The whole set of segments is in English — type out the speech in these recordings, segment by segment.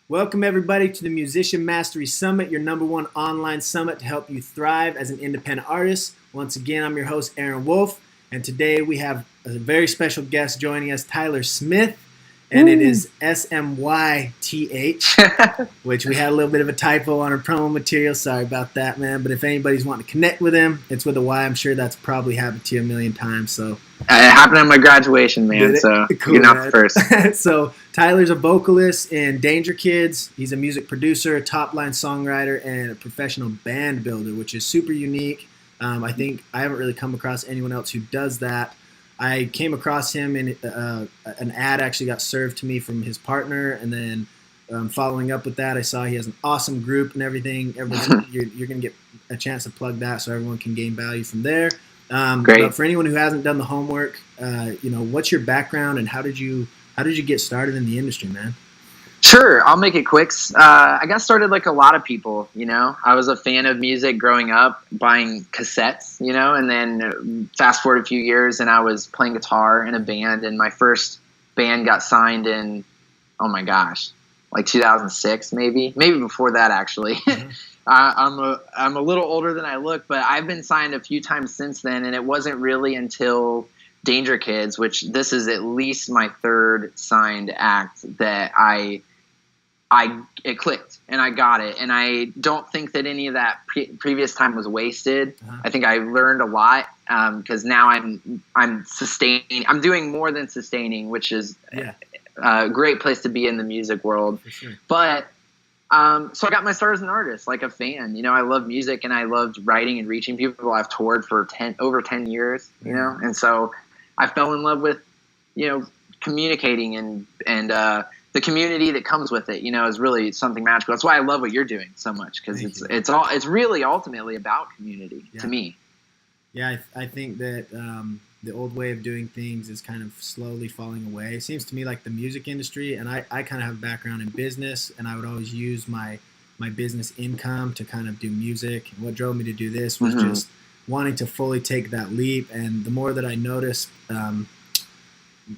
Welcome, everybody, to the Musician Mastery Summit, your #1 online summit to help you thrive as an independent artist. Once again, I'm your host, Aaron Wolf, and today we have a very special guest joining us, Tyler Smyth, and it is Smyth, which we had a little bit of a typo on our promo material. Sorry about that, man. But if anybody's wanting to connect with him, it's with a Y. I'm sure that's probably happened to you a million times. So it happened at my graduation, man. So cool, you're not the first. So Tyler's a vocalist in Danger Kids. He's a music producer, Topline songwriter, and a professional band builder, which is super unique. I think I haven't really come across anyone else who does that. I came across him in an ad actually got served to me from his partner, and then following up with that, I saw he has an awesome group and everything. You're going to get a chance to plug that so everyone can gain value from there. Great. But for anyone who hasn't done the homework, what's your background and how did you get started in the industry, man? Sure, I'll make it quick. I got started like a lot of people, I was a fan of music growing up, buying cassettes, and then fast forward a few years and I was playing guitar in a band, and my first band got signed in, oh my gosh, like 2006 maybe before that actually. Mm-hmm. I'm a little older than I look, but I've been signed a few times since then, and it wasn't really until Danger Kids, which this is at least my third signed act, that it clicked and I got it. And I don't think that any of that previous time was wasted. Uh-huh. I think I learned a lot because now I'm sustaining. I'm doing more than sustaining, which is a great place to be in the music world. For sure. But so I got my start as an artist, like a fan. I love music and I loved writing and reaching people. I've toured for over 10 years, and so I fell in love with, communicating and the community that comes with it, is really something magical. That's why I love what you're doing so much, because it's really ultimately about community to me. Yeah, I think that the old way of doing things is kind of slowly falling away. It seems to me like the music industry, and I kind of have a background in business, and I would always use my business income to kind of do music. And what drove me to do this was just wanting to fully take that leap. And the more that I noticed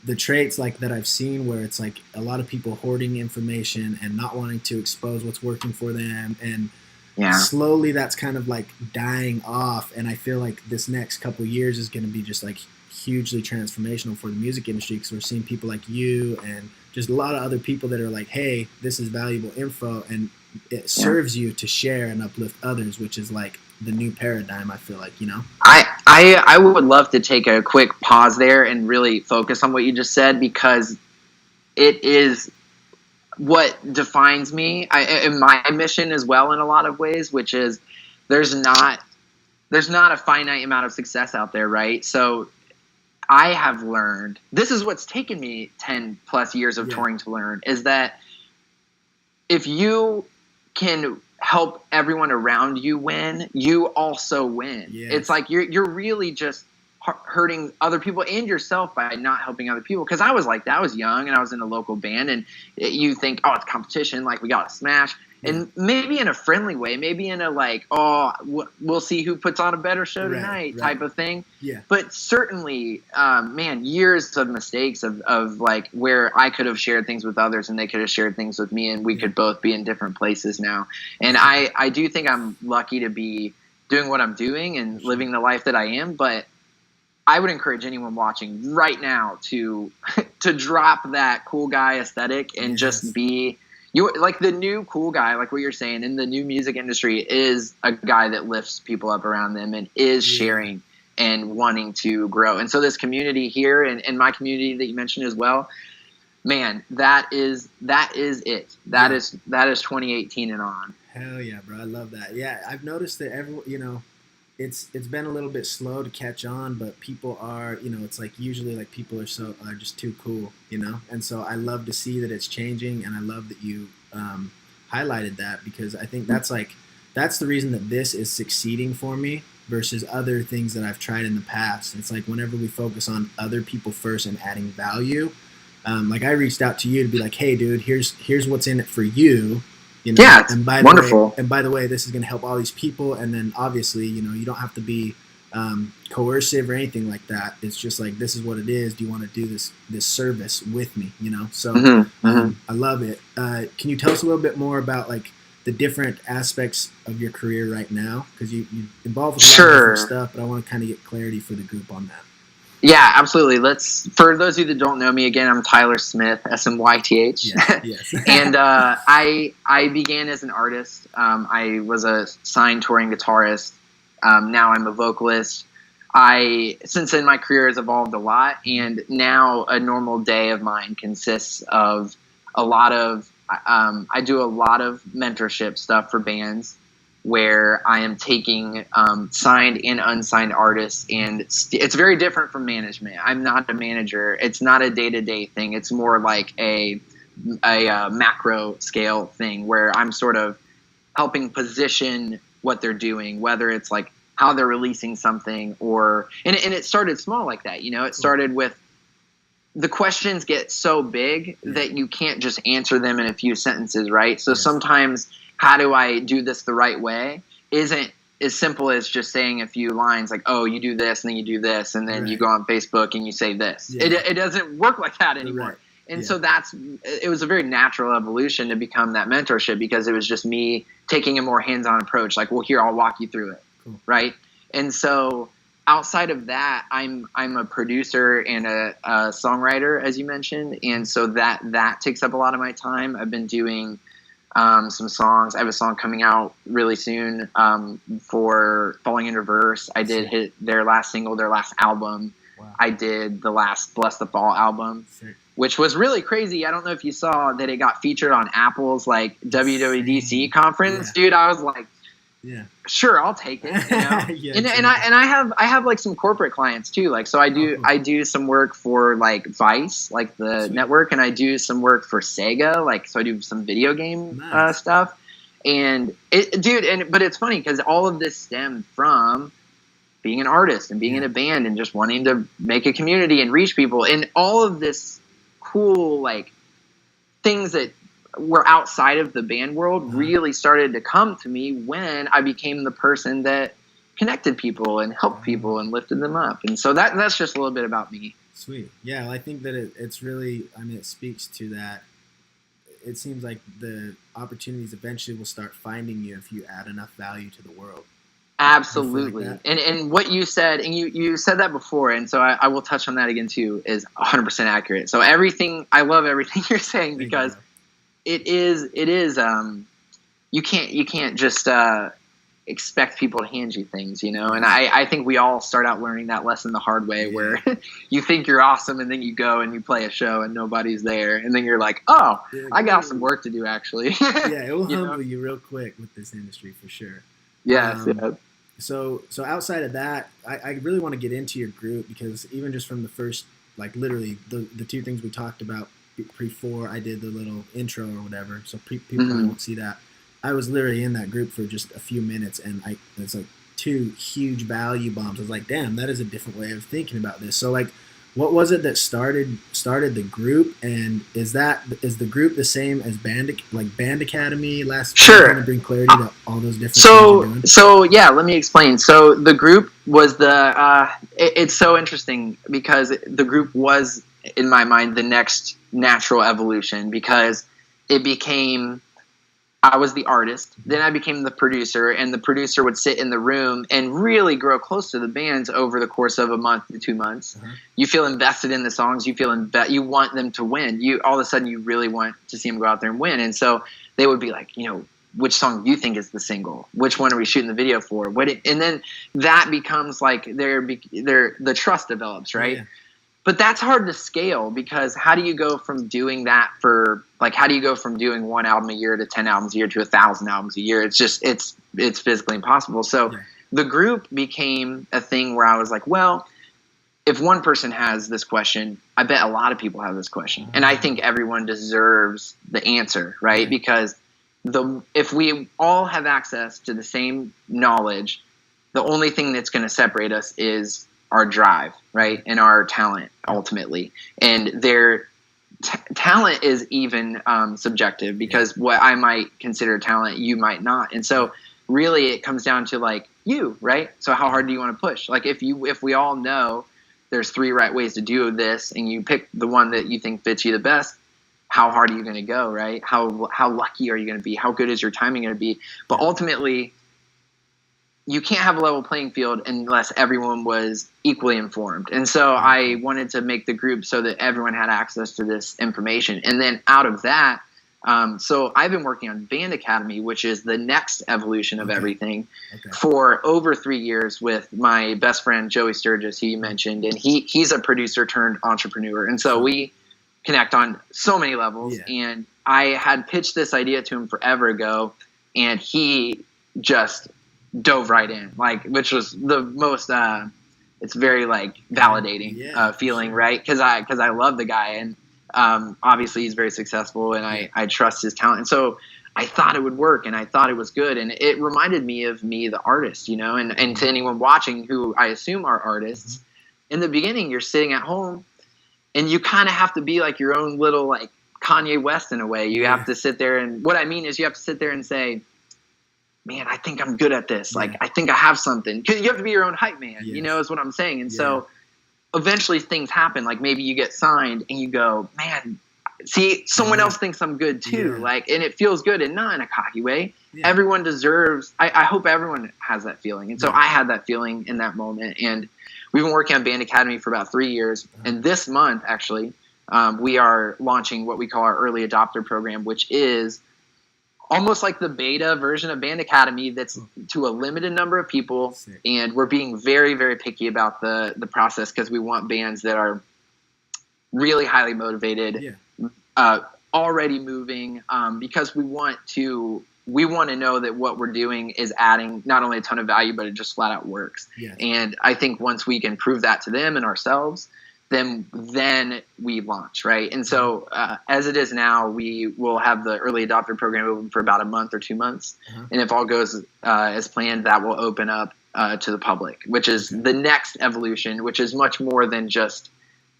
the traits like that I've seen, where it's like a lot of people hoarding information and not wanting to expose what's working for them, and slowly that's kind of like dying off. And I feel like this next couple of years is going to be just like hugely transformational for the music industry, because we're seeing people like you and just a lot of other people that are like, hey, this is valuable info and it serves you to share and uplift others, which is like the new paradigm, I feel like, I would love to take a quick pause there and really focus on what you just said, because it is what defines me and my mission as well in a lot of ways, which is there's not a finite amount of success out there, right? So I have learned, this is what's taken me 10 plus years of touring to learn, is that if you can help everyone around you win, you also win. Yes. It's like you're really just hurting other people and yourself by not helping other people. Because I was like that. I was young and I was in a local band, and you think, oh, it's competition, like we got to smash. And maybe in a friendly way, maybe in a like, oh, we'll see who puts on a better show tonight type of thing. Yeah. But certainly, years of mistakes of like where I could have shared things with others and they could have shared things with me, and we could both be in different places now. And I do think I'm lucky to be doing what I'm doing and living the life that I am. But I would encourage anyone watching right now to drop that cool guy aesthetic and just be like the new cool guy, like what you're saying, in the new music industry is a guy that lifts people up around them and is sharing and wanting to grow. And so this community here and my community that you mentioned as well, man, that is it. That is 2018 and on. Hell yeah, bro. I love that. Yeah, I've noticed that it's been a little bit slow to catch on, but people are, it's like usually like people are just too cool, and so I love to see that it's changing, and I love that you highlighted that, because I think that's the reason that this is succeeding for me versus other things that I've tried in the past. It's like whenever we focus on other people first and adding value, like I reached out to you to be like, hey dude, here's what's in it for you. Yeah, and by wonderful. The way, this is going to help all these people. And then obviously, you don't have to be coercive or anything like that. It's just like, this is what it is. Do you want to do this service with me? You know, so I love it. Can you tell us a little bit more about like the different aspects of your career right now? Because you involved with a lot of different stuff, but I want to kind of get clarity for the group on that. Yeah, absolutely. For those of you that don't know me, again, I'm Tyler Smyth, Smyth. Yes. And I began as an artist. I was a signed touring guitarist. Now I'm a vocalist. Since then, my career has evolved a lot, and now a normal day of mine consists of a lot of I do a lot of mentorship stuff for bands, where I am taking signed and unsigned artists, and it's very different from management. I'm not a manager. It's not a day-to-day thing. It's more like a macro scale thing, where I'm sort of helping position what they're doing, whether it's like how they're releasing something, and it started small like that. You know, it started with, the questions get so big that you can't just answer them in a few sentences, right? So sometimes, how do I do this the right way, isn't as simple as just saying a few lines like, oh, you do this and then you do this, and then you go on Facebook and you say this. It doesn't work like that anymore. And so it was a very natural evolution to become that mentorship, because it was just me taking a more hands-on approach. Like, well, here, I'll walk you through it. Cool. Right. And so outside of that, I'm a producer and a songwriter, as you mentioned. And so that takes up a lot of my time. I've been doing some songs. I have a song coming out really soon for Falling in Reverse. I did hit their last single, their last album. Wow. I did the last Bless the Fall album, which was really crazy. I don't know if you saw that it got featured on Apple's like WWDC conference. Dude, I was like, sure, I'll take it. You know? And I have like some corporate clients too. Like, so I do some work for like Vice, like the network, and I do some work for Sega. Like, so I do some video game stuff. And but it's funny because all of this stemmed from being an artist and being in a band and just wanting to make a community and reach people, and all of this cool like things that were outside of the band world really started to come to me when I became the person that connected people and helped people and lifted them up. And so that's just a little bit about me. Sweet. Yeah, well, I think that it's really, I mean, it speaks to that. It seems like the opportunities eventually will start finding you if you add enough value to the world. Absolutely. Like and what you said, and you said that before, and so I will touch on that again too, is 100% accurate. So I love everything you're saying, because it is you can't just expect people to hand you things, you know. And I think we all start out learning that lesson the hard way, where you think you're awesome and then you go and you play a show and nobody's there, and then you're like, oh, I got some work to do actually. It will humble you real quick with this industry for sure. Yes. So outside of that, I really want to get into your group, because even just from the first, like literally the two things we talked about before I did the little intro or whatever, so people probably won't see that. I was literally in that group for just a few minutes, and it's like two huge value bombs. I was like, damn, that is a different way of thinking about this. So like, what was it that started the group, and is the group the same as Band Academy last? Sure. Trying to bring clarity to all those different things you're doing? So yeah, let me explain. So the group was it's so interesting, because the group was, in my mind, the next natural evolution, because it became, I was the artist, then I became the producer, and the producer would sit in the room and really grow close to the bands over the course of a month to 2 months. You feel invested in the songs, you want them to win. You all of a sudden you really want to see them go out there and win. And so they would be like, you know, which song do you think is the single? Which one are we shooting the video for? And then that becomes like the trust develops, right? Yeah. But that's hard to scale, because how do you go from doing that how do you go from doing one album a year to 10 albums a year to 1,000 albums a year? It's just, it's physically impossible. So the group became a thing where I was like, well, if one person has this question, I bet a lot of people have this question. And I think everyone deserves the answer, right? Because if we all have access to the same knowledge, the only thing that's going to separate us is our drive, right? And our talent, ultimately. And their talent is even subjective, because what I might consider talent, you might not. And so really it comes down to like, you, right? So how hard do you want to push? Like if we all know there's 3 right ways to do this and you pick the one that you think fits you the best, how hard are you going to go, right? How lucky are you going to be? How good is your timing going to be? But ultimately, you can't have a level playing field unless everyone was equally informed. And so I wanted to make the group so that everyone had access to this information. And then out of that, so I've been working on Band Academy, which is the next evolution of everything, for over 3 years with my best friend, Joey Sturgis, who you mentioned. And he's a producer turned entrepreneur. And so we connect on so many levels. And I had pitched this idea to him forever ago, and he just dove right in, like, which was the most it's very like validating feeling, right? Because I love the guy, and obviously he's very successful, and I trust his talent. And so I thought it would work, and I thought it was good, and it reminded me of me, the artist, you know. And to anyone watching who I assume are artists, in the beginning you're sitting at home, and you kind of have to be like your own little like Kanye West in a way. You have to sit there, and what I mean is you have to sit there and say, man, I think I'm good at this. Like, I think I have something. Because you have to be your own hype man, you know, is what I'm saying. And so eventually things happen. Like maybe you get signed and you go, man, see, someone else thinks I'm good too. Like, and it feels good, and not in a cocky way. Everyone deserves, I hope everyone has that feeling. And so I had that feeling in that moment. And we've been working on Band Academy for about 3 years. And this month, actually, we are launching what we call our early adopter program, which is almost like the beta version of Band Academy that's to a limited number of people. And we're being very, very picky about the process, because we want bands that are really highly motivated, already moving, because we want to know that what we're doing is adding not only a ton of value, but it just flat out works. And I think once we can prove that to them and ourselves, then we launch, right? And so as it is now, we will have the early adopter program open for about a month or 2 months. And if all goes as planned, that will open up to the public, which is the next evolution, which is much more than just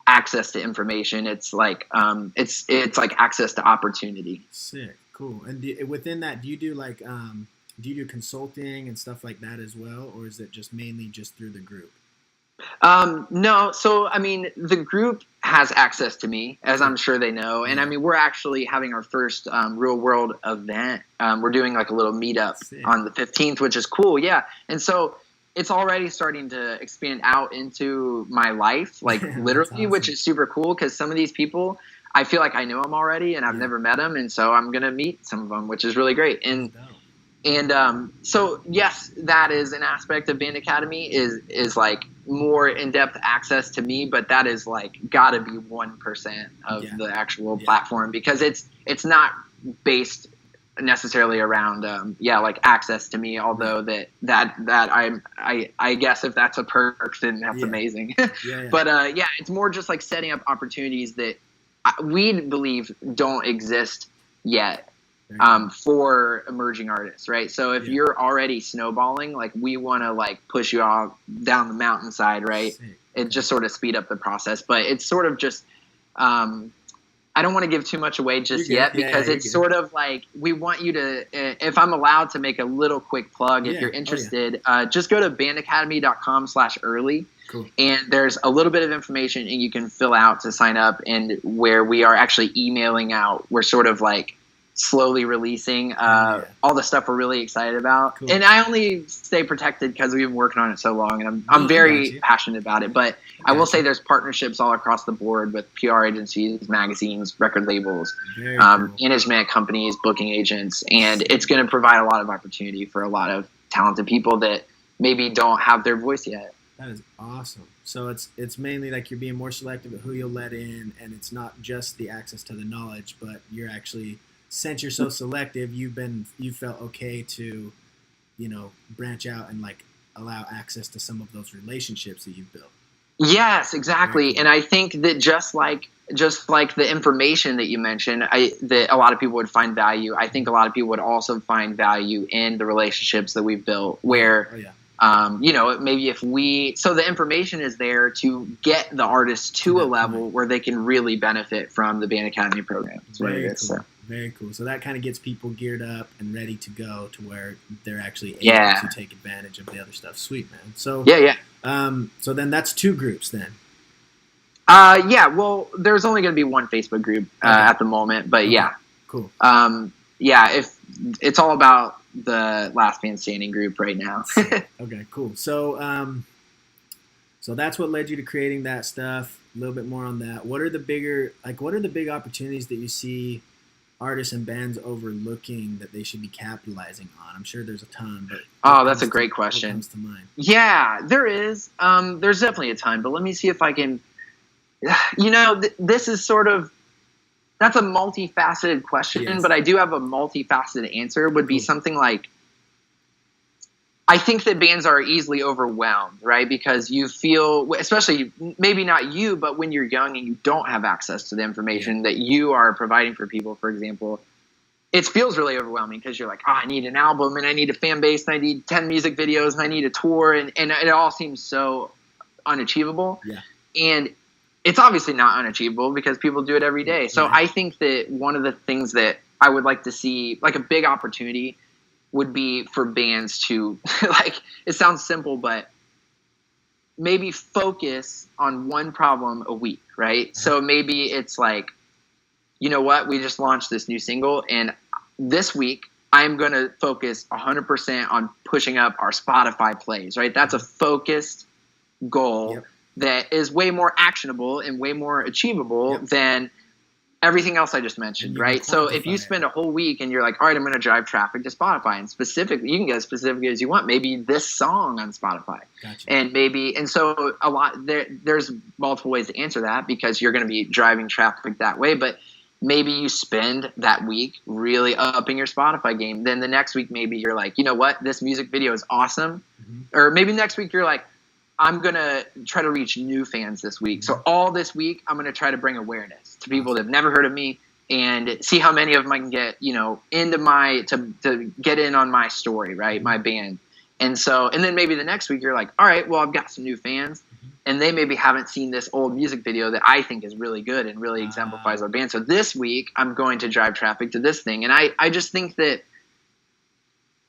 access to information. It's like it's like access to opportunity. Sick, cool. And within that, do you do like do you do consulting and stuff like that as well, or is it just mainly just through the group? No. So, I mean, the group has access to me, as I'm sure they know. And I mean, we're actually having our first real world event. We're doing like a little meetup on the 15th, which is cool. Yeah. And so it's already starting to expand out into my life, like literally, awesome. Which is super cool, because some of these people, I feel like I know them already and I've never met them. And so I'm going to meet some of them, which is really great. And so yes, that is an aspect of Band Academy is like more in-depth access to me, but that is like gotta be 1% of the actual platform, because it's not based necessarily around like access to me, although that I guess if that's a perk, then that's amazing. But it's more just like setting up opportunities that we believe don't exist yet. For emerging artists, right? So if you're already snowballing, like we want to like push you all down the mountainside, right? And just sort of speed up the process. But it's sort of just, I don't want to give too much away just yet, because it's sort of like we want you to, if I'm allowed to make a little quick plug, if you're interested, just go to bandacademy.com/early. Cool. And there's a little bit of information and you can fill out to sign up, and where we are actually emailing out, we're sort of like slowly releasing all the stuff we're really excited about. Cool. And I only stay protected because we've been working on it so long, and I'm very passionate about it. But I will say there's partnerships all across the board with PR agencies, magazines, record labels, management companies, booking agents, and it's going to provide a lot of opportunity for a lot of talented people that maybe don't have their voice yet. That is awesome. So it's mainly like you're being more selective of who you'll let in, and it's not just the access to the knowledge, but you're actually, since you're so selective, you felt okay to, branch out and like allow access to some of those relationships that you've built. Yes, exactly. And I think that just like the information that you mentioned, that a lot of people would find value. I think a lot of people would also find value in the relationships that we've built, where, maybe so the information is there to get the artist to a level where they can really benefit from the Band Academy program. That's what it is. So. Very cool. So that kind of gets people geared up and ready to go to where they're actually able Yeah. to take advantage of the other stuff. Sweet, man. So Yeah. so then that's 2 groups then. Yeah. Well, there's only going to be one Facebook group at the moment, but yeah. Cool. Yeah. If it's all about the Last Man Standing group right now. Okay, cool. So so that's what led you to creating that stuff. A little bit more on that. What are the big opportunities that you see artists and bands overlooking that they should be capitalizing on? I'm sure there's a ton, but That's a great question. What comes to mind? Yeah, there is. There's definitely a ton, but let me see if I can. This is that's a multifaceted question, Yes. but I do have a multifaceted answer. Would be something like, I think that bands are easily overwhelmed, right? Because you feel, especially maybe not you, but when you're young and you don't have access to the information that you are providing for people, for example, it feels really overwhelming because you're like, I need an album and I need a fan base and I need 10 music videos and I need a tour and it all seems so unachievable. Yeah. And it's obviously not unachievable because people do it every day. So I think that one of the things that I would like to see, like a big opportunity, would be for bands to, like, it sounds simple, but maybe focus on one problem a week, right? So maybe it's like, you know what, we just launched this new single, and this week I'm going to focus 100% on pushing up our Spotify plays, right? That's a focused goal that is way more actionable and way more achievable than everything else I just mentioned, right? So if you spend a whole week and you're like, all right, I'm going to drive traffic to Spotify, and specifically, you can get as specific as you want. Maybe this song on Spotify, and so there's multiple ways to answer that because you're going to be driving traffic that way. But maybe you spend that week really upping your Spotify game. Then the next week, maybe you're like, you know what, this music video is awesome. Or maybe next week you're like, I'm going to try to reach new fans this week. So all this week, I'm going to try to bring awareness to people that have never heard of me and see how many of them I can get, to get in on my story, right? My band. And then maybe the next week you're like, all right, well, I've got some new fans and they maybe haven't seen this old music video that I think is really good and really exemplifies our band. So this week I'm going to drive traffic to this thing. And I just think that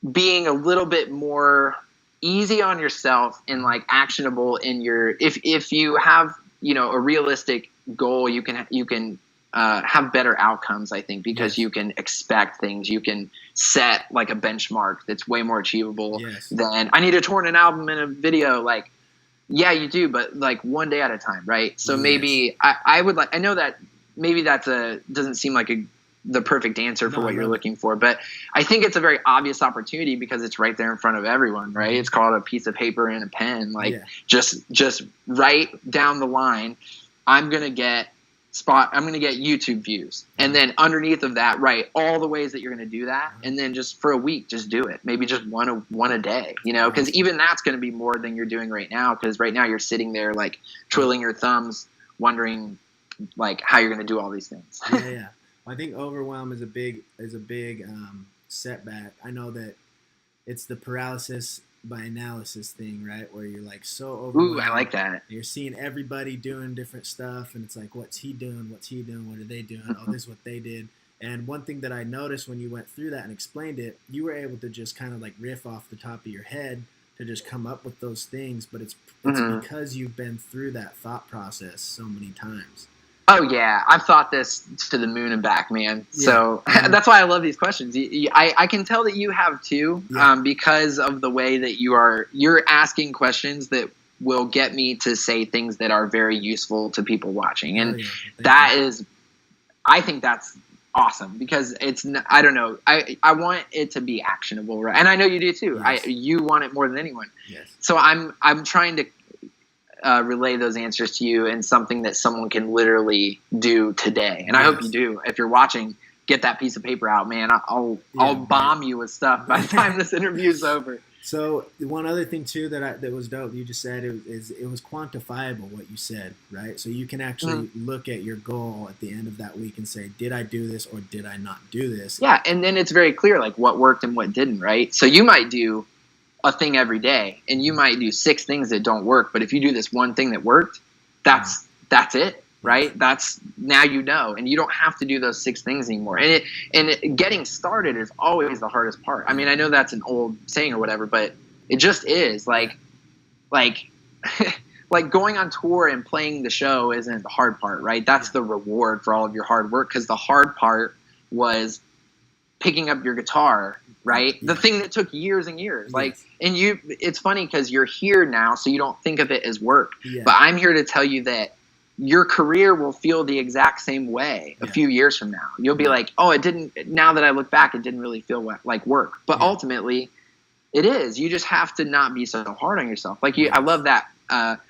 being a little bit more easy on yourself and like actionable in your, if you have, a realistic goal, you can have better outcomes, I think, because you can expect things. You can set like a benchmark that's way more achievable than I need to tour an album and a video. Like, yeah, you do, but like one day at a time. Right. So maybe I would like, I know that maybe doesn't seem like the perfect answer for what you're looking for, but I think it's a very obvious opportunity because it's right there in front of everyone, right? It's called a piece of paper and a pen. Like just write down the line. I'm going to get YouTube views. And then underneath of that, write all the ways that you're going to do that. And then just for a week, just do it. Maybe just one a day, because even that's going to be more than you're doing right now. Because right now you're sitting there like twiddling your thumbs, wondering like how you're going to do all these things. Yeah. I think overwhelm is a big setback. I know that it's the paralysis by analysis thing, right? Where you're like so overwhelmed. Ooh, I like that. You're seeing everybody doing different stuff, and it's like, what's he doing? What's he doing? What are they doing? Oh, this is what they did. And one thing that I noticed when you went through that and explained it, you were able to just kind of like riff off the top of your head to just come up with those things. But it's because you've been through that thought process so many times. Oh, yeah. I've thought this to the moon and back, man. Yeah. So that's why I love these questions. I can tell that you have too, because of the way that you're asking questions that will get me to say things that are very useful to people watching. And I think that's awesome because I don't know. I want it to be actionable, right? And I know you do too. Yes. You want it more than anyone. Yes. So I'm trying to relay those answers to you in something that someone can literally do today. And I hope you do. If you're watching, get that piece of paper out, man. I'll bomb you with stuff by the time this interview's over. So one other thing too that was dope, you just said it was quantifiable what you said, right? So you can actually look at your goal at the end of that week and say, did I do this or did I not do this? Yeah, and then it's very clear like what worked and what didn't, right? So you might do a thing every day and you might do 6 things that don't work, but if you do this one thing that worked, that's it. right? That's now you know, and you don't have to do those 6 things anymore. And getting started is always the hardest part. I mean, I know that's an old saying or whatever, but it just is like like going on tour and playing the show isn't the hard part, right? That's the reward for all of your hard work, because the hard part was picking up your guitar, right? The thing that took years and years. Like, and it's funny because you're here now, so you don't think of it as work. But I'm here to tell you that your career will feel the exact same way a few years from now. You'll be like, oh, it didn't, now that I look back, it didn't really feel like work. But ultimately, it is. You just have to not be so hard on yourself. Like I love that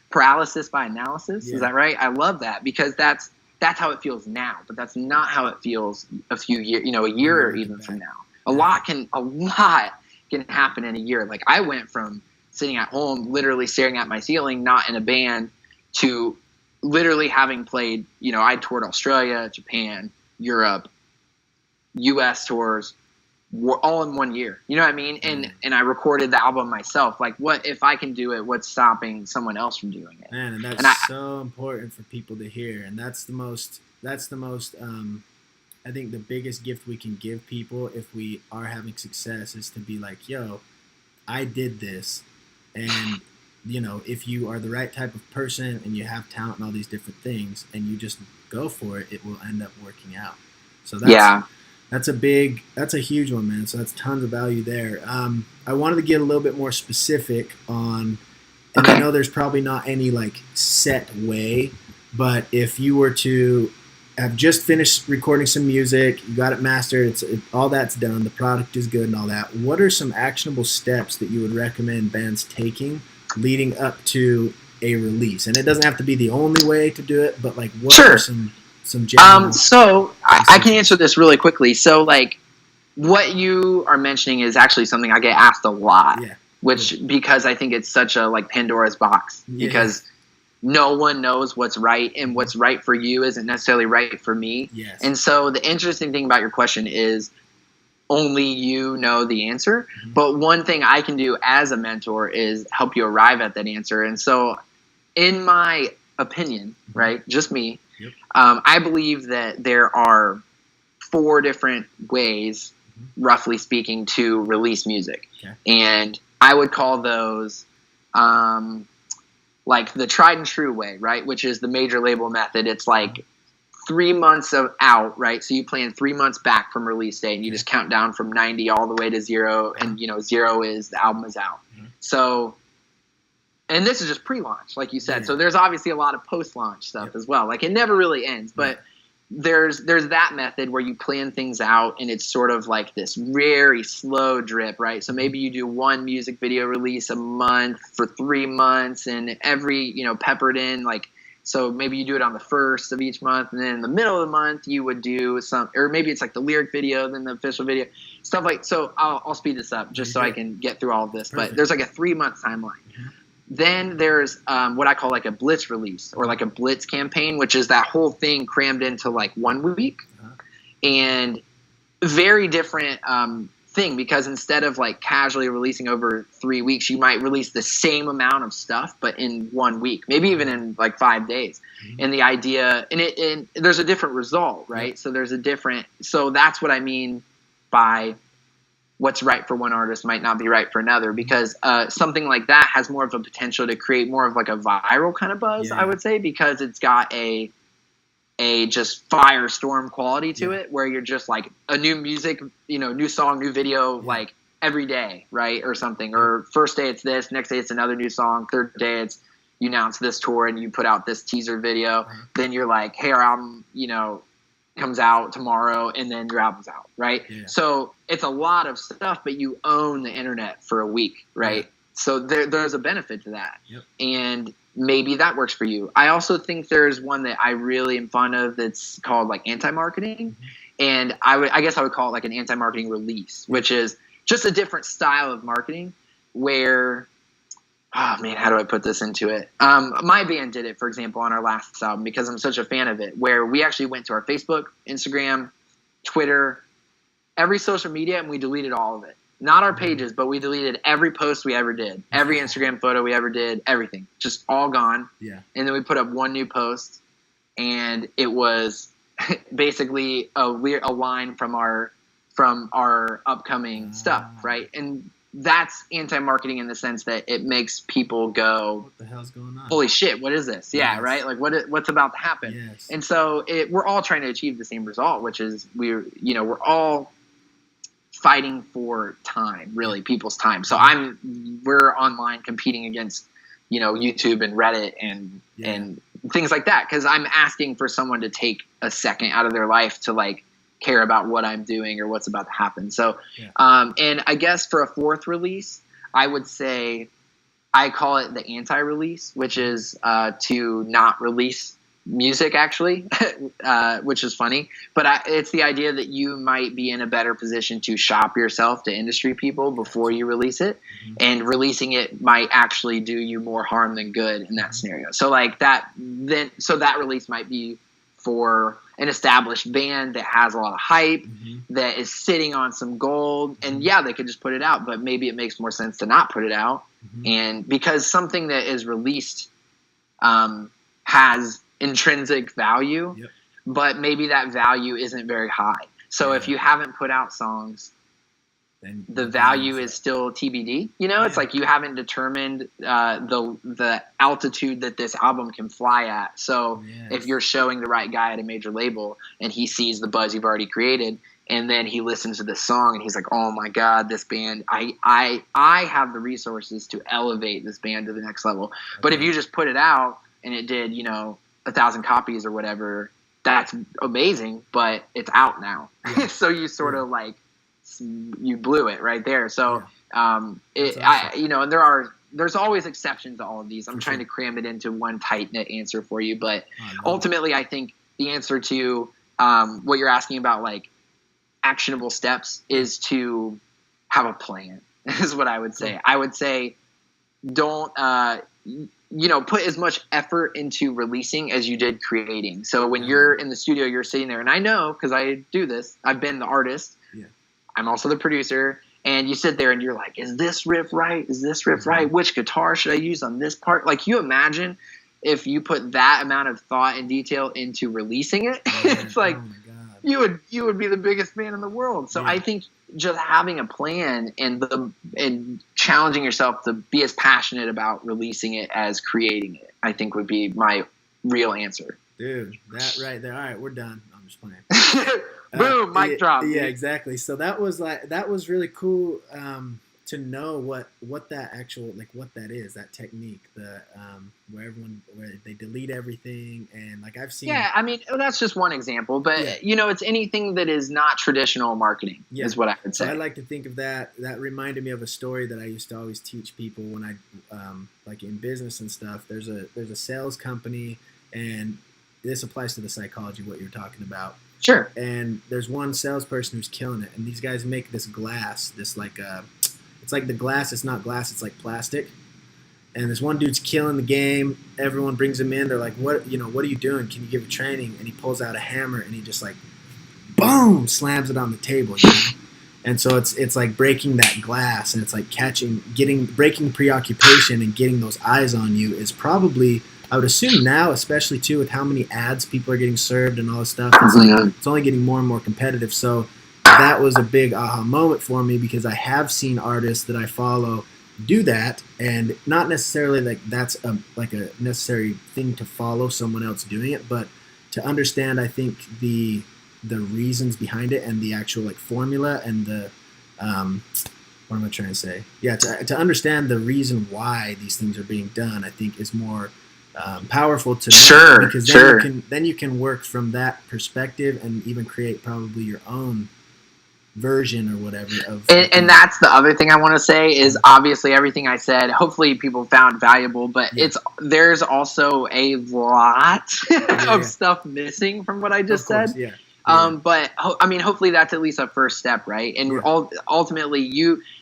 paralysis by analysis. Is that right? I love that, because that's how it feels now, but that's not how it feels a few years, a year or even from now. A lot can happen in a year. Like I went from sitting at home, literally staring at my ceiling, not in a band, to literally having played, I toured Australia, Japan, Europe, US tours, all in 1 year. You know what I mean? And I recorded the album myself. Like, what if I can do it? What's stopping someone else from doing it? Man, and that's so important for people to hear. And that's the most. I think the biggest gift we can give people if we are having success is to be like, yo, I did this. And, if you are the right type of person and you have talent and all these different things and you just go for it, it will end up working out. So that's a huge one, man. So that's tons of value there. I wanted to get a little bit more specific on, and I know there's probably not any like set way, but if you were to have just finished recording some music, you got it mastered, all that's done, the product is good and all that, what are some actionable steps that you would recommend bands taking leading up to a release? And it doesn't have to be the only way to do it, but like what are some general... So I can answer this really quickly. So like what you are mentioning is actually something I get asked a lot, because I think it's such a like Pandora's box, because no one knows what's right, and what's right for you isn't necessarily right for me. And so the interesting thing about your question is only you know the answer. But one thing I can do as a mentor is help you arrive at that answer. And so in my opinion, right, just me, I believe that there are 4 different ways, roughly speaking, to release music. And I would call those like the tried and true way, right, which is the major label method. It's like 3 months out, right? So you plan 3 months back from release date, and you just count down from 90 all the way to 0, and 0 is the album is out. So, and this is just pre-launch, like you said. So there's obviously a lot of post-launch stuff as well. Like it never really ends, but there's that method where you plan things out, and it's sort of like this very slow drip, right? So maybe you do 1 music video release a month for 3 months, and every, peppered in, like, so maybe you do it on the 1st of each month, and then in the middle of the month you would do some, or maybe it's like the lyric video, then the official video, stuff like, so I'll speed this up just so I can get through all of this. But there's like a 3-month timeline. Then there's what I call like a blitz release, or like a blitz campaign, which is that whole thing crammed into like 1 week. And very different thing, because instead of like casually releasing over 3 weeks, you might release the same amount of stuff, but in 1 week, maybe even in like 5 days. And the idea, and there's a different result, right? So so that's what I mean by what's right for one artist might not be right for another, because something like that has more of a potential to create more of like a viral kind of buzz, I would say, because it's got a just firestorm quality to it, where you're just like a new music, new song, new video, like every day, right? Or something, or first day it's this, next day it's another new song, third day it's, you announce this tour and you put out this teaser video, then you're like, hey, our album, comes out tomorrow, and then your album's out, right? So it's a lot of stuff, but you own the internet for a week, right? So there's a benefit to that. And maybe that works for you. I also think there's one that I really am fond of that's called like anti-marketing. And I guess I would call it like an anti-marketing release, which is just a different style of marketing where, oh man, how do I put this into it? My band did it, for example, on our last album, because I'm such a fan of it, where we actually went to our Facebook, Instagram, Twitter, every social media, and we deleted all of it. Not our pages, but we deleted every post we ever did, every Instagram photo we ever did, everything, just all gone. And then we put up 1 new post, and it was basically a line from our upcoming stuff, right? And that's anti-marketing in the sense that it makes people go, what the hell's going on? Holy shit, what is this? Yeah, Yes. right? Like what's about to happen? Yes. And so we're all trying to achieve the same result, which is we're all fighting for time, really, people's time. So we're online competing against, YouTube and Reddit and things like that, because I'm asking for someone to take a second out of their life to like care about what I'm doing or what's about to happen. So, and I guess for a fourth release, I would say I call it the anti-release, which is to not release music, actually, which is funny. But it's the idea that you might be in a better position to shop yourself to industry people before you release it, and releasing it might actually do you more harm than good in that scenario. So like that release might be for an established band that has a lot of hype, that is sitting on some gold, and they could just put it out, but maybe it makes more sense to not put it out. And because something that is released has intrinsic value, but maybe that value isn't very high. So if you haven't put out songs, then the value is still TBD. It's like you haven't determined the altitude that this album can fly at. So if you're showing the right guy at a major label and he sees the buzz you've already created, and then he listens to this song and he's like, oh my God, this band, I have the resources to elevate this band to the next level. But if you just put it out and it did, 1,000 copies or whatever, that's amazing, but it's out now. So you sort of like, you blew it right there. So, and there's always exceptions to all of these. I'm trying to cram it into one tight knit answer for you, but ultimately I think the answer to what you're asking about, like actionable steps, is to have a plan, is what I would say. I would say don't, put as much effort into releasing as you did creating. So when you're in the studio, you're sitting there, and I know, because I do this, I've been the artist. I'm also the producer, and you sit there and you're like, is this riff right? Is this riff right? Which guitar should I use on this part? Like, you imagine if you put that amount of thought and detail into releasing it, it's like, you would be the biggest fan in the world. So I think just having a plan and challenging yourself to be as passionate about releasing it as creating it, I think would be my real answer. Dude, that right there. All right, we're done. I'm just playing. Boom, mic drop. Yeah, exactly. So that was really cool to know what that actual, like, what that is, that technique, the where they delete everything, and like I've seen. Yeah, I mean, that's just one example, but it's anything that is not traditional marketing is what I would say. So I like to think of that. That reminded me of a story that I used to always teach people when I like in business and stuff. There's a sales company, and this applies to the psychology, what you're talking about. Sure. And there's one salesperson who's killing it, and these guys make this glass, this like it's like the glass, it's not glass, it's like plastic. And this one dude's killing the game. Everyone brings him in. They're like, what are you doing? Can you give a training? And he pulls out a hammer and he just like, boom, slams it on the table. And so it's like breaking that glass, and it's like breaking preoccupation and getting those eyes on you is probably, I would assume now, especially too with how many ads people are getting served and all this stuff, it's only getting more and more competitive. So that was a big aha moment for me, because I have seen artists that I follow do that, and not necessarily like that's a necessary thing to follow someone else doing it, but to understand, I think, the reasons behind it and the actual like formula and the what am I trying to say? Yeah, to understand the reason why these things are being done, I think is more powerful to know, because then you can work from that perspective and even create probably your own version or whatever of and that's the other thing I want to say is, obviously everything I said hopefully people found valuable, but there's also a lot of stuff missing from what I just said. But I mean, hopefully that's at least a first step, right? And ultimately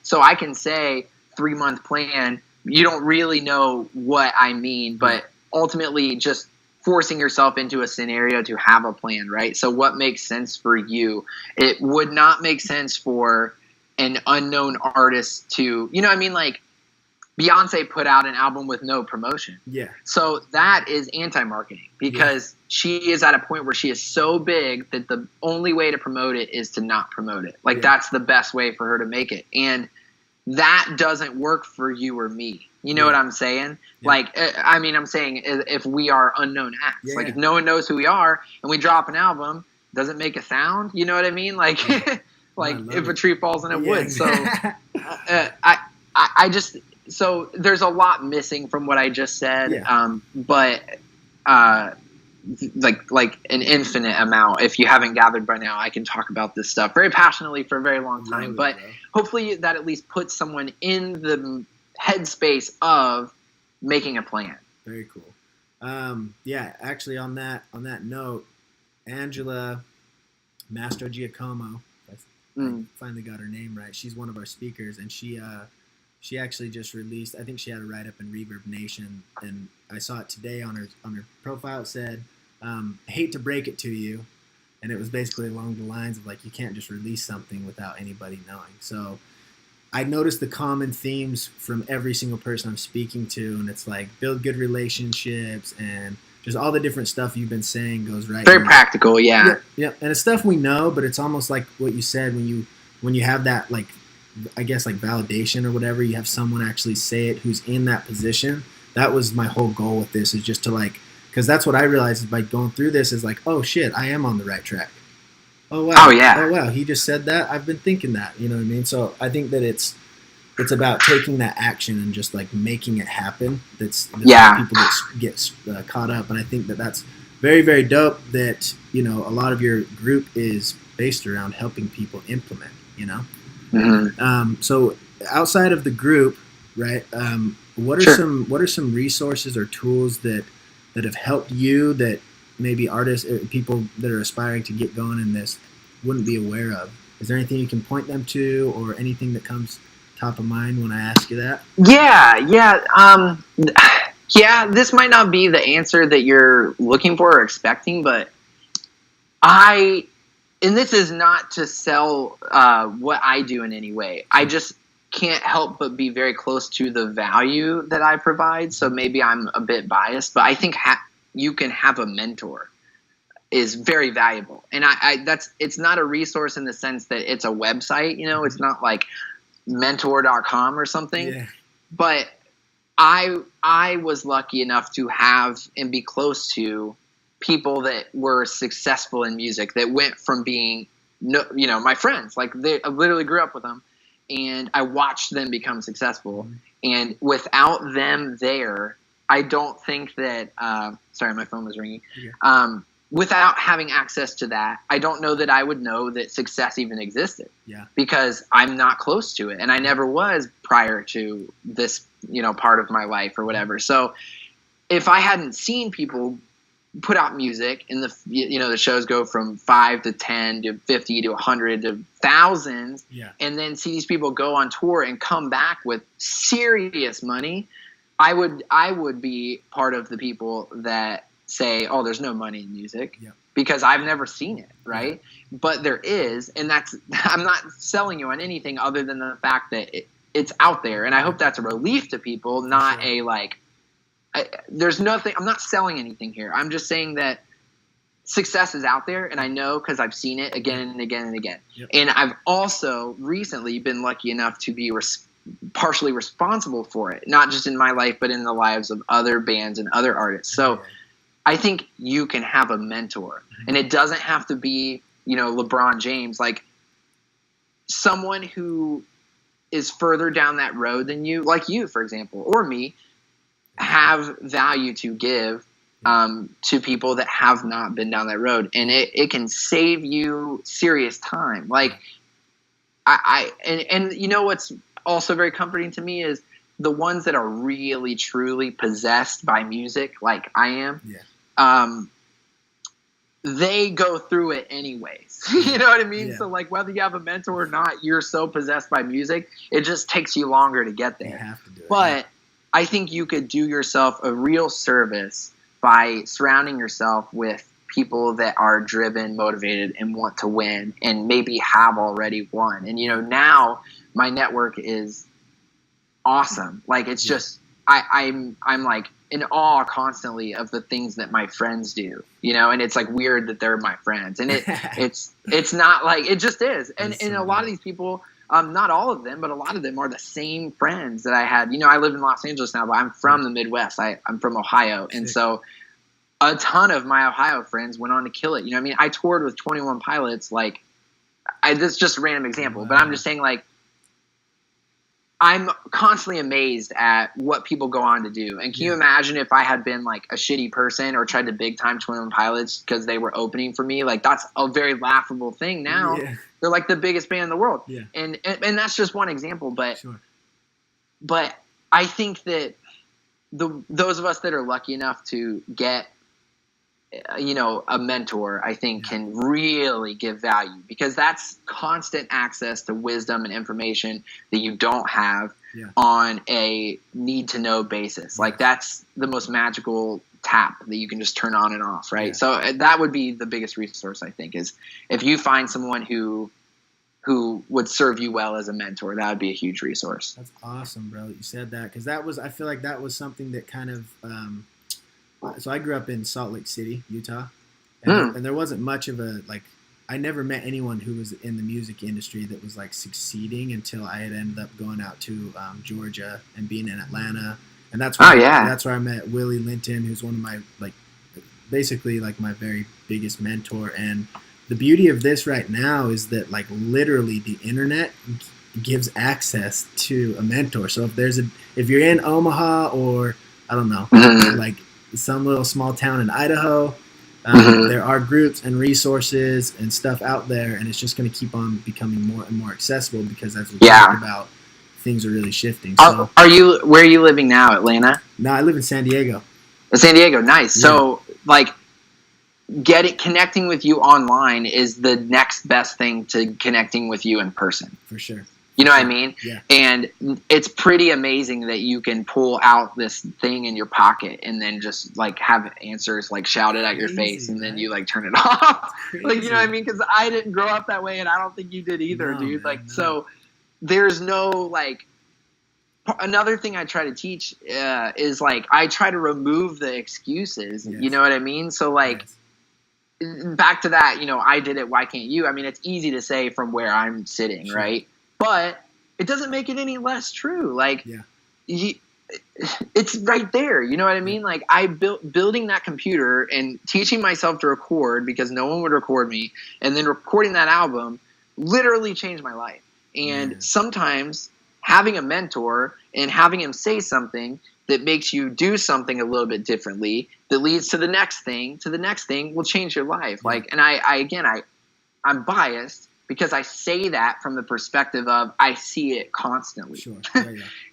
so I can say 3-month plan, you don't really know what I mean, but ultimately just forcing yourself into a scenario to have a plan, right? So what makes sense for you? It would not make sense for an unknown artist to, like Beyonce put out an album with no promotion. Yeah. So that is anti-marketing because she is at a point where she is so big that the only way to promote it is to not promote it. Like that's the best way for her to make it. And that doesn't work for you or me. You know what I'm saying? Yeah. Like, I mean, I'm saying if we are unknown acts, like if no one knows who we are and we drop an album, doesn't make a sound. You know what I mean? Like, like if a tree falls in a wood. So I just, so there's a lot missing from what I just said. Yeah. But like an infinite amount. If you haven't gathered by now, I can talk about this stuff very passionately for a very long time. But hopefully that at least puts someone in the headspace of making a plan. Very cool. Yeah, actually on that note, Angela Mastrogiacomo, I finally got her name right. She's one of our speakers, and she actually just released, I think she had a write-up in Reverb Nation, and I saw it today on her profile. It said, hate to break it to you, and it was basically along the lines of like, you can't just release something without anybody knowing. So I noticed the common themes from every single person I'm speaking to, and it's like build good relationships and just all the different stuff you've been saying goes right. Very practical, yeah. Yeah, and it's stuff we know, but it's almost like what you said when you have that, like, I guess like validation or whatever, you have someone actually say it who's in that position. That was my whole goal with this, is just to like, because that's what I realized is by going through this is like, oh shit, I am on the right track. Oh wow. Oh yeah. Oh wow, he just said that. I've been thinking that. You know what I mean? So I think that it's about taking that action and just like making it happen. That's people that get caught up, and I think that that's very, very dope. That, you know, a lot of your group is based around helping people implement. You know. Mm-hmm. So outside of the group, right? What are some resources or tools that have helped you that maybe artists, people that are aspiring to get going in this wouldn't be aware of? Is there anything you can point them to, or anything that comes top of mind when I ask you that? Yeah. This might not be the answer that you're looking for or expecting, but and this is not to sell what I do in any way. I just can't help but be very close to the value that I provide. So maybe I'm a bit biased, but I think you can have a mentor is very valuable. And it's not a resource in the sense that it's a website, you know, it's not like mentor.com or something. Yeah. But I was lucky enough to have and be close to people that were successful in music, that went from being, you know, my friends, like I literally grew up with them, and I watched them become successful. Mm-hmm. And without them there, I don't think that, sorry, my phone was ringing. Yeah. Without having access to that, I don't know that I would know that success even existed. Yeah. Because I'm not close to it, and I never was prior to this, you know, part of my life or whatever. So if I hadn't seen people put out music and the shows go from 5 to 10 to 50 to 100 to thousands, and then see these people go on tour and come back with serious money, I would be part of the people that say, oh, there's no money in music, because I've never seen it, right? Yeah. But there is, and I'm not selling you on anything other than the fact that it's out there, and I hope that's a relief to people, not a like, there's nothing, I'm not selling anything here. I'm just saying that success is out there, and I know because I've seen it again and again and again. Yep. And I've also recently been lucky enough to be partially responsible for it, not just in my life, but in the lives of other bands and other artists. So I think you can have a mentor, and it doesn't have to be, you know, LeBron James, like someone who is further down that road than you, like you, for example, or me, have value to give to people that have not been down that road. And it can save you serious time. Like and you know, what's also very comforting to me is the ones that are really, truly possessed by music, like I am. Yeah. They go through it anyways. You know what I mean? Yeah. So like whether you have a mentor or not, you're so possessed by music, it just takes you longer to get there. You have to do it. But I think you could do yourself a real service by surrounding yourself with people that are driven, motivated, and want to win, and maybe have already won. And, you know, now my network is awesome. Like, it's just, I'm like in awe constantly of the things that my friends do, you know, and it's like weird that they're my friends, and it's not like, it just is. And a lot of these people, not all of them, but a lot of them are the same friends that I had. You know, I live in Los Angeles now, but I'm from the Midwest. I'm from Ohio. And so a ton of my Ohio friends went on to kill it. You know what I mean? I toured with 21 Pilots. Like, this is just a random example, but I'm just saying, like, I'm constantly amazed at what people go on to do. And can you imagine if I had been like a shitty person or tried to big time 21 Pilots because they were opening for me? Like, that's a very laughable thing now. Yeah. They're like the biggest band in the world. Yeah. And that's just one example. But but I think that those of us that are lucky enough to get, you know, a mentor, I think can really give value, because that's constant access to wisdom and information that you don't have on a need to know basis. Like, that's the most magical tap that you can just turn on and off. Right. So that would be the biggest resource, I think, is if you find someone who would serve you well as a mentor, that would be a huge resource. That's awesome, bro. You said that, because I feel like that was something that kind of, so I grew up in Salt Lake City, Utah, and there wasn't much of a, like, I never met anyone who was in the music industry that was like succeeding until I had ended up going out to Georgia and being in Atlanta, and that's where that's where I met Willie Linton, who's one of my, like, basically like my very biggest mentor. And the beauty of this right now is that, like, literally the internet gives access to a mentor. So if you're in Omaha, or I don't know, like some little small town in Idaho, there are groups and resources and stuff out there, and it's just going to keep on becoming more and more accessible, because as we talked about, things are really shifting. So, where are you living now? Atlanta? No, I live in San Diego. San Diego, nice. Yeah. So, like, connecting with you online is the next best thing to connecting with you in person. For sure. You know what I mean? Yeah. And it's pretty amazing that you can pull out this thing in your pocket and then just, like, have answers, like, shouted at your face, and then you, like, turn it off. Like, you know what I mean? Because I didn't grow up that way, and I don't think you did either, dude. Man, so there's no, like, another thing I try to teach is, like, I try to remove the excuses. Yes. You know what I mean? So, like, back to that, you know, I did it, why can't you? I mean, it's easy to say from where I'm sitting, right? But it doesn't make it any less true. Like, it's right there. You know what I mean? Like, I building that computer and teaching myself to record because no one would record me, and then recording that album literally changed my life. And sometimes having a mentor and having him say something that makes you do something a little bit differently, that leads to the next thing will change your life. Like, and I'm biased, because I say that from the perspective of I see it constantly. Sure.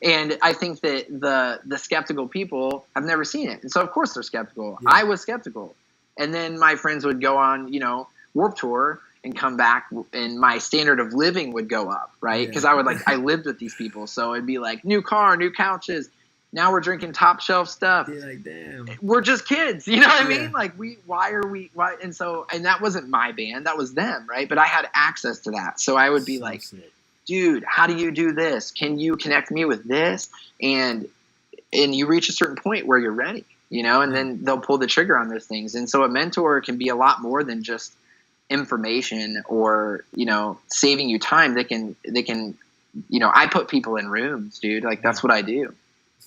And I think that the skeptical people have never seen it. And so, of course, they're skeptical. I was skeptical. And then my friends would go on, you know, Warped Tour and come back, and my standard of living would go up, right? Because I lived with these people. So it'd be like, new car, new couches. Now we're drinking top shelf stuff. You're like, damn. We're just kids. You know what I mean? Like, why? And that wasn't my band. That was them, right? But I had access to that. So I would be like, dude, how do you do this? Can you connect me with this? And you reach a certain point where you're ready, you know, and then they'll pull the trigger on those things. And so a mentor can be a lot more than just information or, you know, saving you time. They can, you know, I put people in rooms, dude. Like, that's what I do.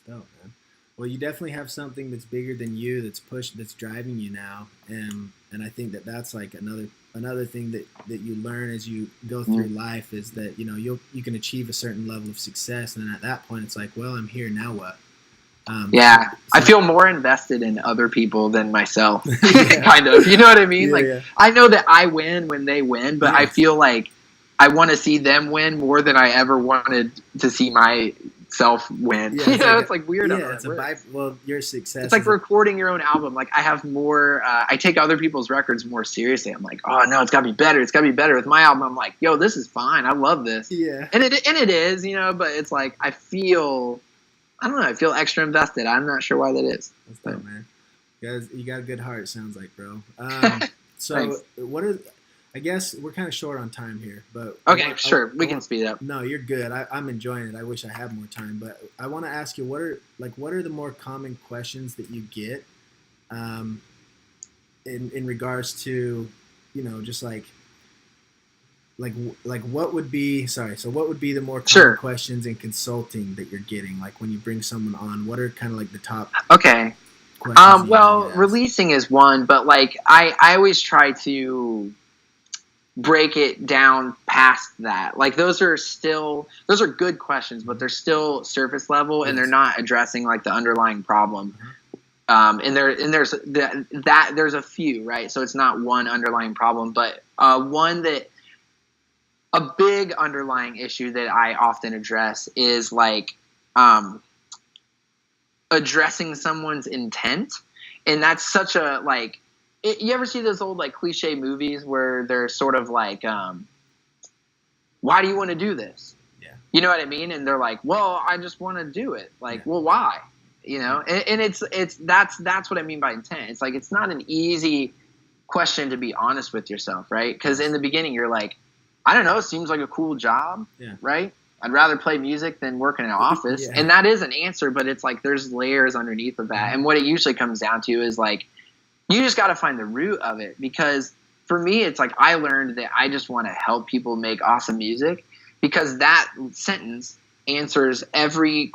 Dope, man. Well, you definitely have something that's bigger than you, that's driving you now, and I think that's like another thing that you learn as you go through life, is that, you know, you can achieve a certain level of success, and then at that point it's like, well, I'm here, now what? I feel more invested in other people than myself. Kind of, you know what I mean? I know that I win when they win, but I feel like I want to see them win more than I ever wanted to see myself win. You know, it's like weird. Well, your success. It's like recording your own album. Like, I have more. I take other people's records more seriously. I'm like, oh no, it's got to be better. It's got to be better. With my album, I'm like, yo, this is fine. I love this. Yeah. And it is, you know. But it's like I feel extra invested. I'm not sure why that is. That's dope, man. You got a good heart. Sounds like, bro. So Thanks. I guess we're kind of short on time here, but Okay, sure. We can speed up. No, you're good. I'm enjoying it. I wish I had more time, but I want to ask you what are the more common questions that you get, in regards to, just what would be what would be the more common questions in consulting that you're getting, like when you bring someone on? What are kind of like the top questions? Well, releasing is one, but like I always try to break it down past that. Like those are good questions, but they're still surface level, and they're not addressing like the underlying problem. And there's a few, right? So it's not one underlying problem, but a big underlying issue that I often address is like addressing someone's intent. And that's such a like, you ever see those old like cliche movies where they're sort of like, why do you want to do this? Yeah. You know what I mean? And they're like, well, I just want to do it. Like, well, why? And that's what I mean by intent. It's like, it's not an easy question to be honest with yourself, right? Because in the beginning you're like, I don't know, it seems like a cool job, right? I'd rather play music than work in an office. Yeah. And that is an answer, but it's like there's layers underneath of that. And what it usually comes down to is like, you just got to find the root of it. Because for me, it's like I learned that I just want to help people make awesome music, because that sentence answers every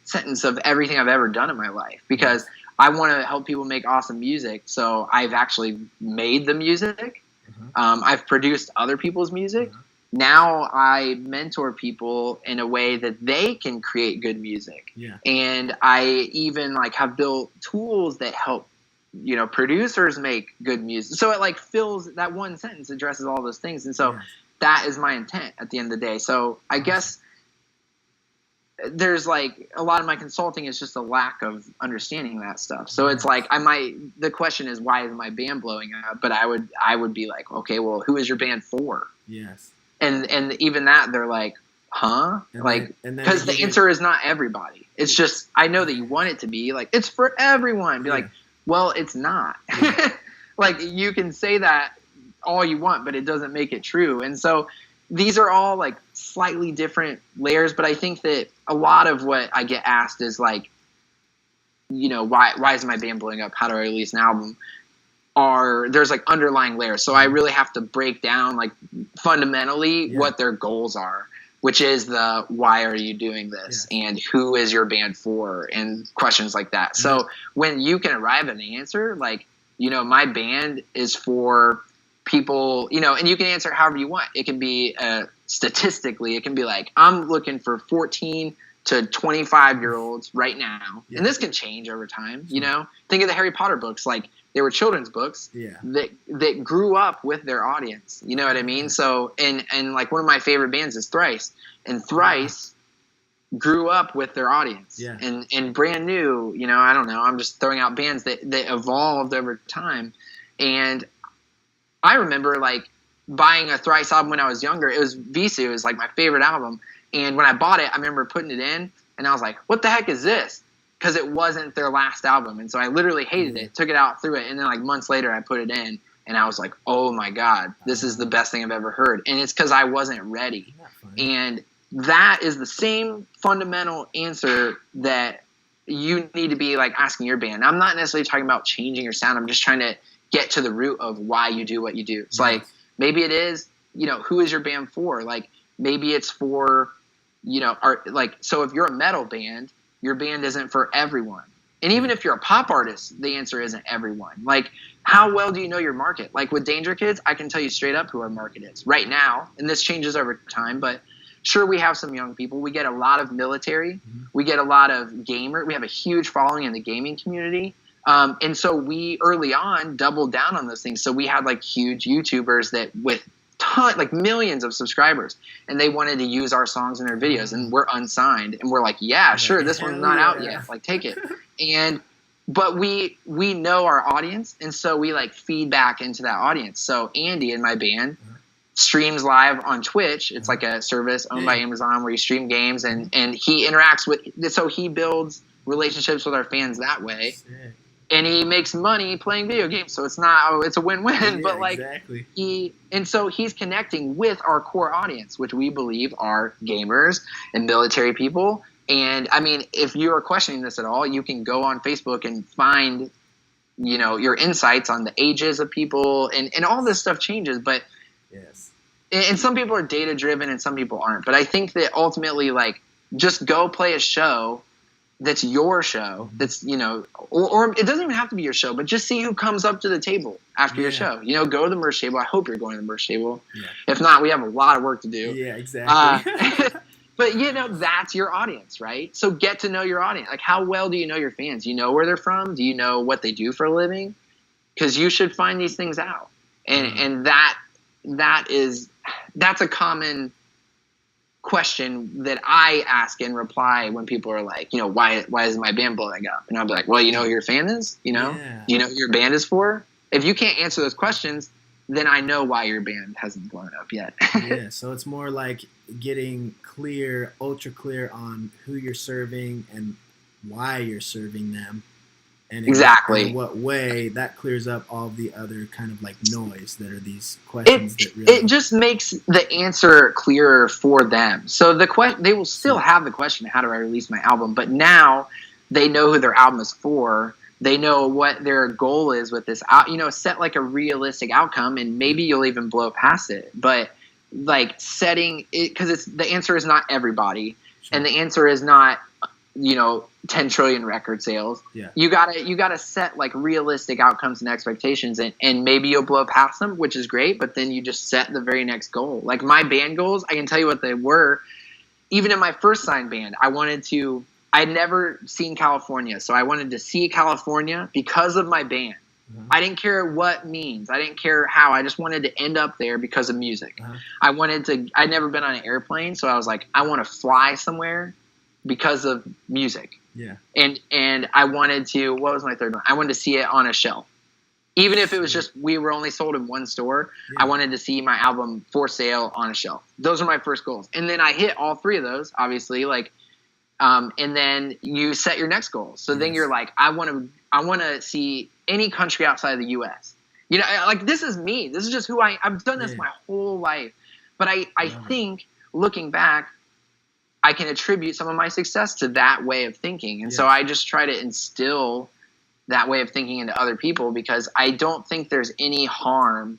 sentence of everything I've ever done in my life. Because I want to help people make awesome music, so I've actually made the music. I've produced other people's music. Now I mentor people in a way that they can create good music. Yeah. And I even like have built tools that help, producers make good music. So it like fills that one sentence, addresses all those things. And so that is my intent at the end of the day. So I guess there's like a lot of my consulting is just a lack of understanding that stuff. So it's like the question is, why is my band blowing up? But I would be like, okay, well, who is your band for? Yes. And even that, they're like, huh? Because the answer is not everybody. It's just, I know that you want it to be like, it's for everyone. Be like, well, it's not. Like you can say that all you want, but it doesn't make it true. And so these are all like slightly different layers, but I think that a lot of what I get asked is like, why is my band blowing up? How do I release an album? There's like underlying layers. So I really have to break down like fundamentally what their goals are, which is the why are you doing this and who is your band for, and questions like that. So when you can arrive at an answer, like, my band is for people, and you can answer however you want. It can be statistically, it can be like, I'm looking for 14 to 25-year-olds right now. And this can change over time. Think of the Harry Potter books. Like, they were children's books that grew up with their audience. You know what I mean? So, and like one of my favorite bands is Thrice, and Thrice grew up with their audience. Yeah. And Brand New, I don't know, I'm just throwing out bands that evolved over time. And I remember like buying a Thrice album when I was younger. It was Visu. It was like my favorite album. And when I bought it, I remember putting it in and I was like, what the heck is this? Because it wasn't their last album. And so I literally hated it, took it out, threw it. And then like months later, I put it in and I was like, oh my God, this is the best thing I've ever heard. And it's because I wasn't ready. And that is the same fundamental answer that you need to be like asking your band. I'm not necessarily talking about changing your sound. I'm just trying to get to the root of why you do what you do. It's like, maybe it is, who is your band for? Like, maybe it's for, so if you're a metal band, your band isn't for everyone. And even if you're a pop artist, the answer isn't everyone. Like, how well do you know your market? Like with Danger Kids, I can tell you straight up who our market is right now. And this changes over time, but sure, we have some young people. We get a lot of military. We get a lot of gamer. We have a huge following in the gaming community. And so we early on doubled down on those things. So we had like huge YouTubers that with like millions of subscribers, and they wanted to use our songs in their videos, and we're unsigned, and we're like, yeah, sure, this one's not out yet, like take it. But we know our audience, and so we like feed back into that audience. So Andy in my band streams live on Twitch. It's like a service owned by Amazon where you stream games, and he interacts with, so he builds relationships with our fans that way. and he makes money playing video games. So it's a win-win, Yeah, but like exactly. so he's connecting with our core audience, which we believe are gamers and military people. And I mean, if you are questioning this at all, you can go on Facebook and find, your insights on the ages of people, and all this stuff changes. But yes, and some people are data driven and some people aren't. But I think that ultimately, like, just go play a show that's your show. That's, or it doesn't even have to be your show, but just see who comes up to the table after your show. Go to the merch table. I hope you're going to the merch table. Yeah. If not, we have a lot of work to do. Yeah, exactly. But that's your audience, right? So get to know your audience. Like, how well do you know your fans? Do you know where they're from? Do you know what they do for a living? Because you should find these things out. And that's a common question that I ask in reply when people are like, why is my band blowing up? And I'll be like, well, you know who your fan is? Do you know who your band is for? If you can't answer those questions, then I know why your band hasn't blown up yet. Yeah, so it's more like getting clear, ultra clear on who you're serving and why you're serving them. And in what way that clears up all the other kind of like noise that are these questions that really... It just makes the answer clearer for them. So they will still have the question, how do I release my album? But now they know who their album is for. They know what their goal is with this, set like a realistic outcome, and maybe you'll even blow past it. But like setting it, because the answer is not everybody, and the answer is not 10 trillion record sales. Yeah. You gotta set like realistic outcomes and expectations, and maybe you'll blow past them, which is great. But then you just set the very next goal. Like my band goals, I can tell you what they were. Even in my first signed band, I'd never seen California, so I wanted to see California because of my band. Uh-huh. I didn't care what means. I didn't care how. I just wanted to end up there because of music. Uh-huh. I'd never been on an airplane, so I was like, I want to fly somewhere because of music. Yeah. And I wanted to, what was my third one? I wanted to see it on a shelf. Even if it was just, we were only sold in one store, I wanted to see my album for sale on a shelf. Those are my first goals. And then I hit all three of those, obviously, and then you set your next goal. So then you're like, I want to see any country outside of the U.S. Like this is me. This is just who I've done this my whole life. But I think looking back, I can attribute some of my success to that way of thinking. And so I just try to instill that way of thinking into other people, because I don't think there's any harm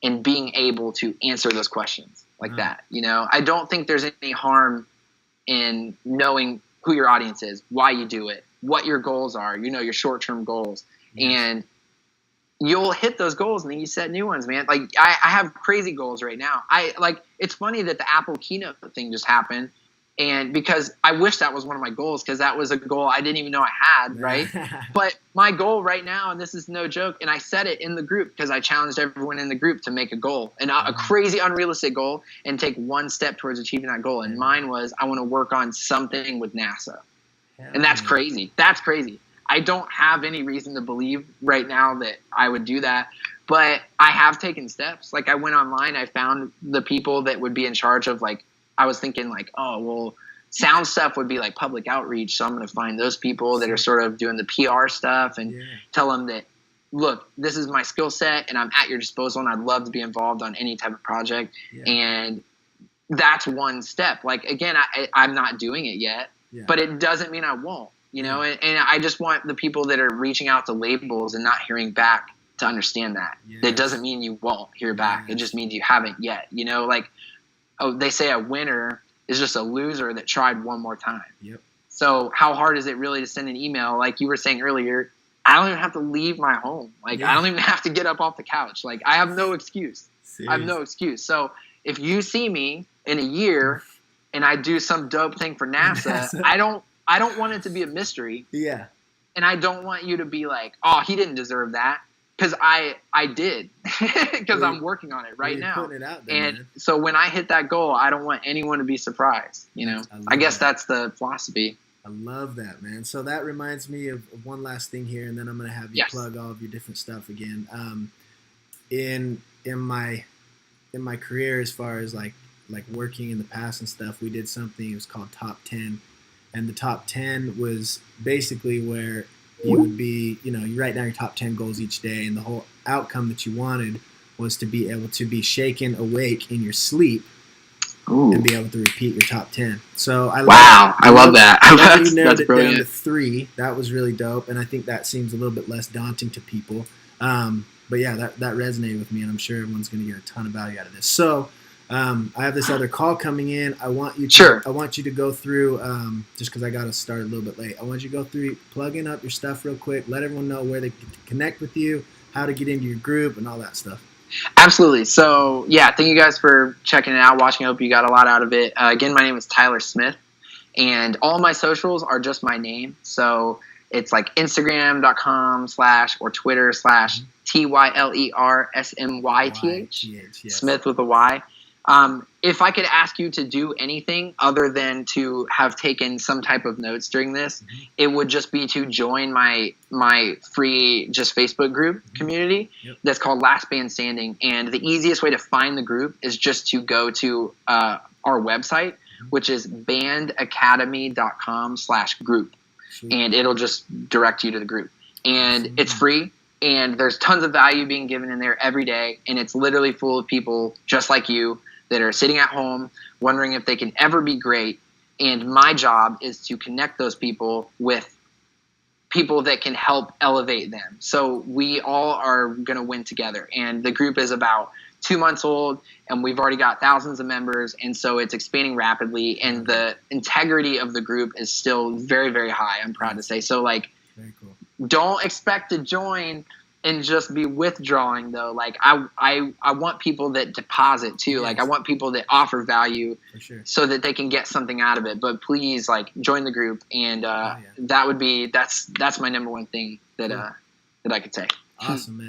in being able to answer those questions like that. I don't think there's any harm in knowing who your audience is, why you do it, what your goals are, your short-term goals. And you'll hit those goals and then you set new ones, man. Like I have crazy goals right now. It's funny that the Apple keynote thing just happened. And because I wish that was one of my goals, because that was a goal I didn't even know I had, right? But my goal right now, and this is no joke, and I said it in the group because I challenged everyone in the group to make a goal, and a crazy unrealistic goal, and take one step towards achieving that goal. And mine was, I want to work on something with NASA. And that's crazy. That's crazy. I don't have any reason to believe right now that I would do that, but I have taken steps. Like I went online, I found the people that would be in charge of I was thinking sound stuff would be like public outreach. So I'm going to find those people that are sort of doing the PR stuff and tell them that, look, this is my skill set and I'm at your disposal and I'd love to be involved on any type of project. Yeah. And that's one step. Like, again, I'm not doing it yet, but it doesn't mean I won't, and I just want the people that are reaching out to labels and not hearing back to understand that. Yes. It doesn't mean you won't hear back. Yes. It just means you haven't yet, they say a winner is just a loser that tried one more time. Yep. So how hard is it really to send an email? Like you were saying earlier, I don't even have to leave my home. I don't even have to get up off the couch. I have no excuse. Serious? I have no excuse. So if you see me in a year and I do some dope thing for NASA, I don't want it to be a mystery. Yeah. And I don't want you to be like, oh, he didn't deserve that. Because I did, because I'm working on it right now. Putting it out there, and man. So when I hit that goal, I don't want anyone to be surprised. I guess that's the philosophy. I love that, man. So that reminds me of one last thing here, and then I'm going to have you plug all of your different stuff again. In my career, as far as like working in the past and stuff, we did something. It was called Top 10, and the Top 10 was basically where you would be, you write down your top 10 goals each day, and the whole outcome that you wanted was to be able to be shaken awake in your sleep. Ooh. And be able to repeat your top 10. So I love that. You narrowed it down to 3. That was really dope, and I think that seems a little bit less daunting to people. But yeah, that resonated with me, and I'm sure everyone's going to get a ton of value out of this. So I have this other call coming in. I want you to go through, just because I got to start a little bit late. I want you to go through, plug in up your stuff real quick, let everyone know where they can connect with you, how to get into your group, and all that stuff. Absolutely. So, yeah, thank you guys for checking it out, watching. I hope you got a lot out of it. Again, my name is Tyler Smyth, and all my socials are just my name. So it's like Instagram.com/ or Twitter / TYLERSMYTH, Smyth with a Y. If I could ask you to do anything other than to have taken some type of notes during this, it would just be to join my free just Facebook group community that's called Last Band Standing. And the easiest way to find the group is just to go to our website, which is bandacademy.com/group. And it'll just direct you to the group. And it's free. And there's tons of value being given in there every day. And it's literally full of people just like you that are sitting at home wondering if they can ever be great. And my job is to connect those people with people that can help elevate them. So we all are going to win together. And the group is about 2 months old, and we've already got thousands of members. And so it's expanding rapidly. And the integrity of the group is still very, very high, I'm proud to say. So, like, very cool. Don't expect to join and just be withdrawing, though. Like, I want people that deposit too. Yes. Like, I want people that offer value so that they can get something out of it. But please, like, join the group, and that's my number one thing that I could say. Awesome, man.